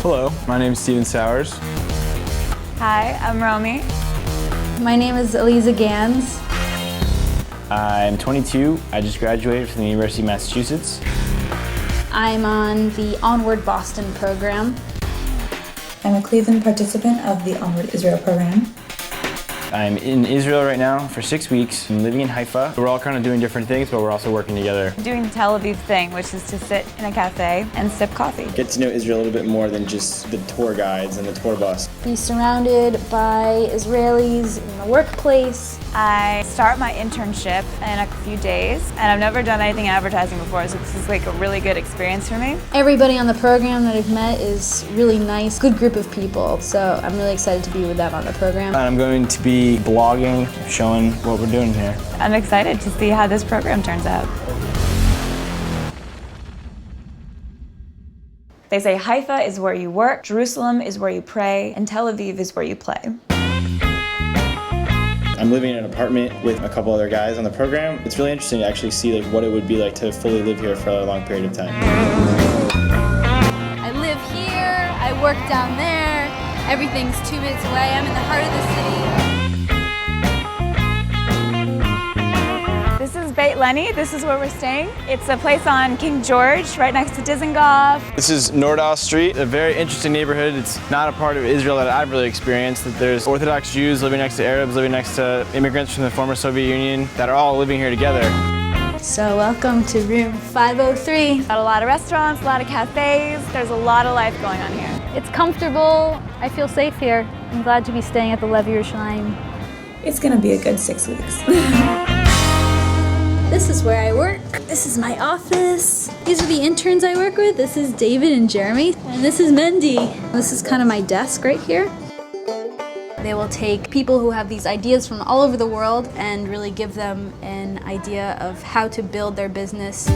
Hello, my name is Steven Sowers. Hi, I'm Romy. My name is Aliza Gans. I'm 22. I just graduated from the University of Massachusetts. I'm on the Onward Boston program. I'm a Cleveland participant of the Onward Israel program. I'm in Israel right now for 6 weeks. I'm living in Haifa. We're all kind of doing different things, but we're also working together. Doing the Tel Aviv thing, which is to sit in a cafe and sip coffee. Get to know Israel a little bit more than just the tour guides and the tour bus. Be surrounded by Israelis in the workplace. I start my internship in a few days, and I've never done anything in advertising before, so this is like a really good experience for me. Everybody on the program that I've met is really nice, good group of people, so I'm really excited to be with them on the program. And I'm going to be blogging, showing what we're doing here. I'm excited to see how this program turns out. They say Haifa is where you work, Jerusalem is where you pray, and Tel Aviv is where you play. I'm living in an apartment with a couple other guys on the program. It's really interesting to actually see what it would be like to fully live here for a long period of time. I live here, I work down there, everything's 2 minutes away, I'm in the heart of the city. This is Beit Lenny. This is where we're staying. It's a place on King George, right next to Dizengoff. This is Nordau Street, a very interesting neighborhood. It's not a part of Israel that I've really experienced. That there's Orthodox Jews living next to Arabs, living next to immigrants from the former Soviet Union that are all living here together. So welcome to room 503. Got a lot of restaurants, a lot of cafes. There's a lot of life going on here. It's comfortable, I feel safe here. I'm glad to be staying at the Lev Yerushalayim. It's gonna be a good 6 weeks. This is where I work. This is my office. These are the interns I work with. This is David and Jeremy. And this is Mendy. This is kind of my desk right here. They will take people who have these ideas from all over the world and really give them an idea of how to build their business.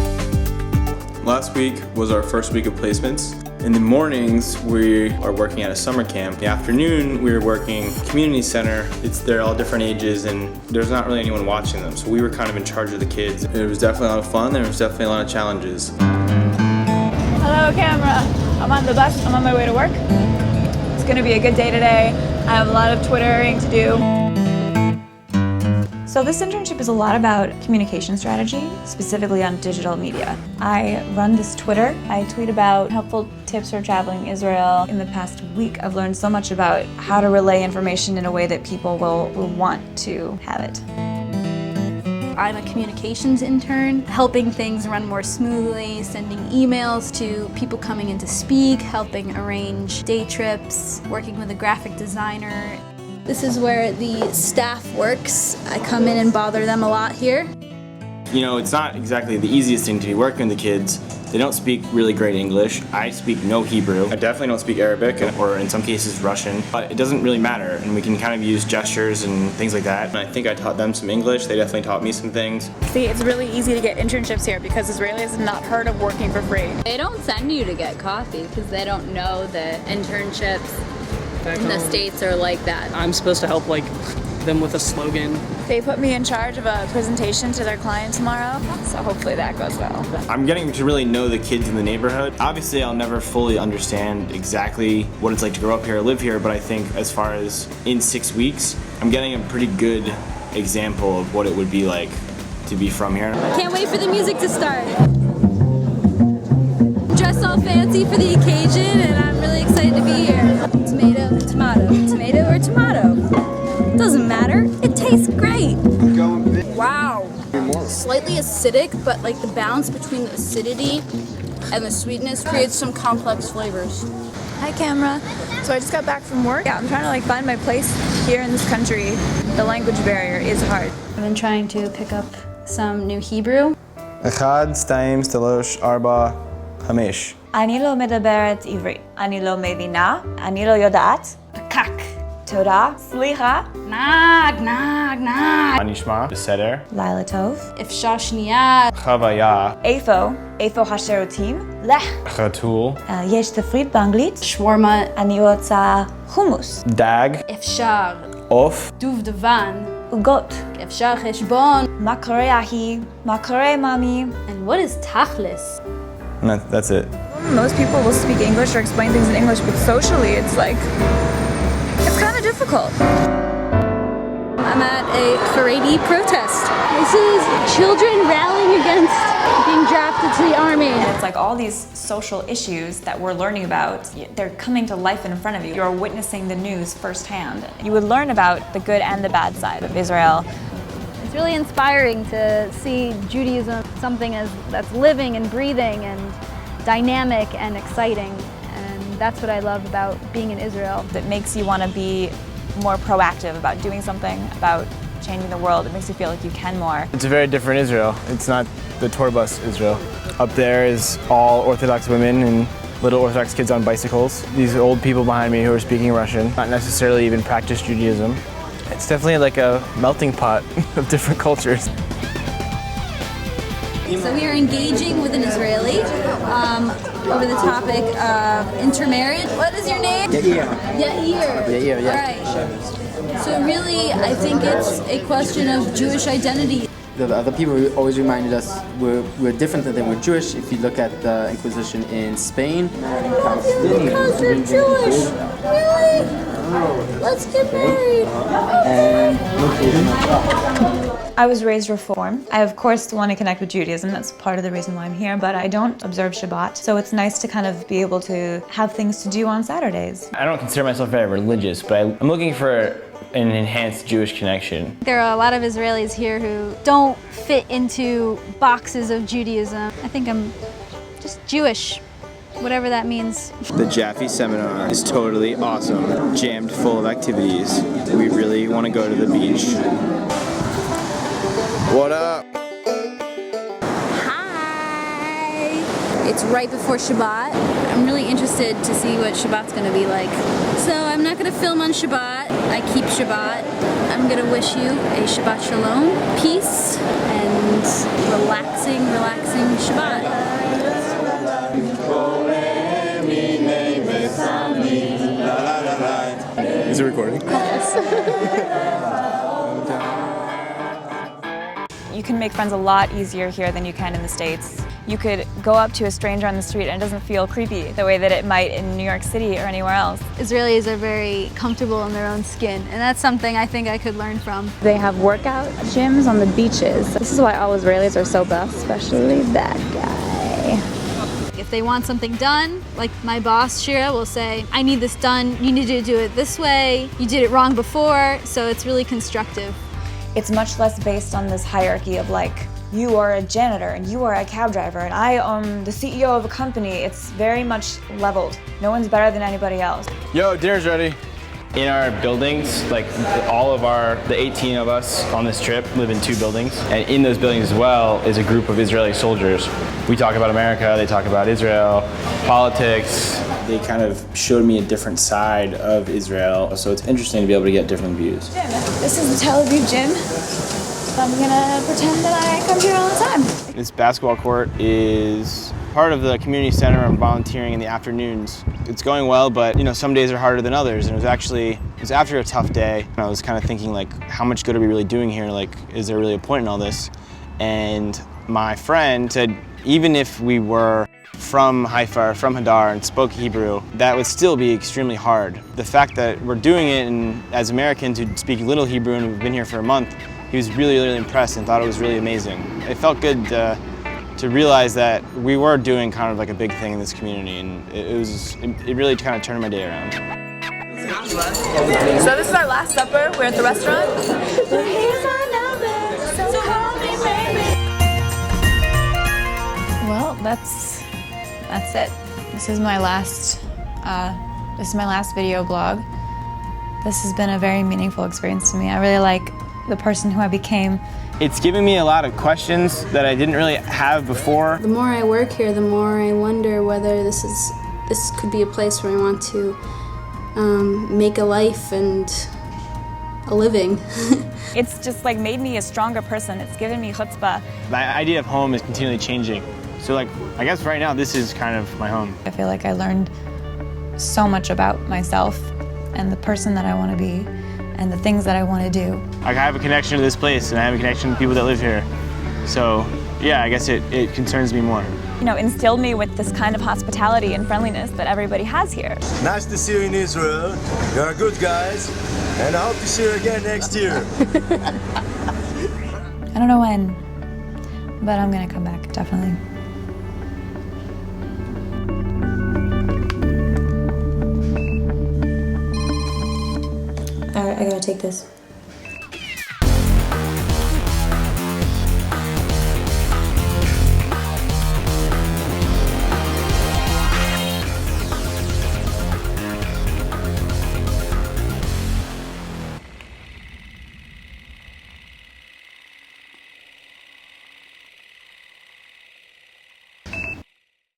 Last week was our first week of placements. In the mornings, we are working at a summer camp. In the afternoon, we were working community center. They're all different ages and there's not really anyone watching them. So we were kind of in charge of the kids. It was definitely a lot of fun and there was definitely a lot of challenges. Hello, camera. I'm on the bus. I'm on my way to work. It's gonna be a good day today. I have a lot of Twittering to do. So this internship is a lot about communication strategy, specifically on digital media. I run this Twitter. I tweet about helpful tips for traveling Israel. In the past week, I've learned so much about how to relay information in a way that people will want to have it. I'm a communications intern, helping things run more smoothly, sending emails to people coming in to speak, helping arrange day trips, working with a graphic designer. This is where the staff works. I come in and bother them a lot here. You know, it's not exactly the easiest thing to be working with the kids. They don't speak really great English. I speak no Hebrew. I definitely don't speak Arabic, or in some cases Russian, but it doesn't really matter, and we can kind of use gestures and things like that. And I think I taught them some English. They definitely taught me some things. See, it's really easy to get internships here because Israelis have not heard of working for free. They don't send you to get coffee because they don't know that internships in the States are like that. I'm supposed to help them with a slogan. They put me in charge of a presentation to their client tomorrow, so hopefully that goes well. I'm getting to really know the kids in the neighborhood. Obviously, I'll never fully understand exactly what it's like to grow up here or live here, but I think as far as in 6 weeks, I'm getting a pretty good example of what it would be like to be from here. Can't wait for the music to start. Dress all fancy for the occasion, and I'm really excited to be here. Tomato, tomato, tomato or tomato. Doesn't matter, it tastes great. Wow. Slightly acidic, but the balance between the acidity and the sweetness creates some complex flavors. Hi, camera. So I just got back from work. Yeah, I'm trying to find my place here in this country. The language barrier is hard. I've been trying to pick up some new Hebrew. אחד, שתיים, שלוש, ארבע, חמש. אני לא מדברת עברית. אני לא מבינה. אני לא יודעת. פקק. תודה. סליחה. נג, נג, נג. מה נשמע? בסדר? לילה טוב. אפשר שנייה. חוויה. איפה השירותים? לך. חתול. יש תפריט באנגלית. שווארמה. אני רוצה חומוס. דג. אפשר. עוף. דובדבן. עוגות. אפשר חשבון. מה קורה אחי? מה קורה מאמי? And what is tachlis? That's it. home, most people will speak English or explain things in English, but socially it's like, it's kind of difficult. I'm at a Haredi protest. This is children rallying against being drafted to the army. And it's like all these social issues that we're learning about, they're coming to life in front of you. You're witnessing the news firsthand. You would learn about the good and the bad side of Israel. It's really inspiring to see Judaism, something that's living and breathing and dynamic and exciting. And that's what I love about being in Israel. It makes you want to be more proactive about doing something, about changing the world. It makes you feel like you can more. It's a very different Israel. It's not the tour bus Israel. Up there is all Orthodox women and little Orthodox kids on bicycles. These old people behind me who are speaking Russian, not necessarily even practice Judaism. It's definitely like a melting pot of different cultures. So we are engaging with an Israeli over the topic of intermarriage. What is your name? Yair. Yair, yeah. All right. So really, I think it's a question of Jewish identity. The other people always reminded us we're different than we're Jewish. If you look at the Inquisition in Spain, Because we're Jewish. Really? Let's get married. I was raised Reform. I of course want to connect with Judaism, that's part of the reason why I'm here, but I don't observe Shabbat. So it's nice to kind of be able to have things to do on Saturdays. I don't consider myself very religious, but I'm looking for an enhanced Jewish connection. There are a lot of Israelis here who don't fit into boxes of Judaism. I think I'm just Jewish, whatever that means. The Jaffe seminar is totally awesome, jammed full of activities. We really want to go to the beach. What up? Hi! It's right before Shabbat. I'm really interested to see what Shabbat's gonna be like. So I'm not gonna film on Shabbat. I keep Shabbat. I'm gonna wish you a Shabbat Shalom, peace, and relaxing Shabbat. Is it recording? You can make friends a lot easier here than you can in the States. You could go up to a stranger on the street and it doesn't feel creepy the way that it might in New York City or anywhere else. Israelis are very comfortable in their own skin, and that's something I think I could learn from. They have workout gyms on the beaches. This is why all Israelis are so buff, especially that guy. If they want something done, like my boss, Shira, will say, I need this done, you need to do it this way, you did it wrong before, so it's really constructive. It's much less based on this hierarchy of like, you are a janitor and you are a cab driver and I am the CEO of a company. It's very much leveled. No one's better than anybody else. Yo, dinner's ready. In our buildings, like all of the 18 of us on this trip live in 2 buildings. And in those buildings as well is a group of Israeli soldiers. We talk about America, they talk about Israel, politics. They kind of showed me a different side of Israel, so it's interesting to be able to get different views. Gym. This is the Tel Aviv gym. I'm gonna pretend that I come here all the time. This basketball court is part of the community center. I'm volunteering in the afternoons. It's going well, but you know, some days are harder than others. And it was after a tough day. I was kind of thinking like, how much good are we really doing here? Like, is there really a point in all this? And my friend said, even if we were from Haifa, or from Hadar, and spoke Hebrew, that would still be extremely hard. The fact that we're doing it, and as Americans who speak little Hebrew and who've been here for a month, he was really, really impressed and thought it was really amazing. It felt good to realize that we were doing kind of like a big thing in this community, and it really kind of turned my day around. So this is our last supper. We're at the restaurant. Well, that's it. This is my last video blog. This has been a very meaningful experience to me. I really like the person who I became. It's given me a lot of questions that I didn't really have before. The more I work here, the more I wonder whether this could be a place where I want to make a life and a living. It's just like made me a stronger person. It's given me chutzpah. My idea of home is continually changing. So like, I guess right now this is kind of my home. I feel like I learned so much about myself and the person that I want to be and the things that I want to do. Like, I have a connection to this place and I have a connection to people that live here. So yeah, I guess it concerns me more. you know, instilled me with this kind of hospitality and friendliness that everybody has here. Nice to see you in Israel. You're good guys, and I hope to see you again next year. I don't know when, but I'm gonna come back, definitely. Alright, I gotta take this.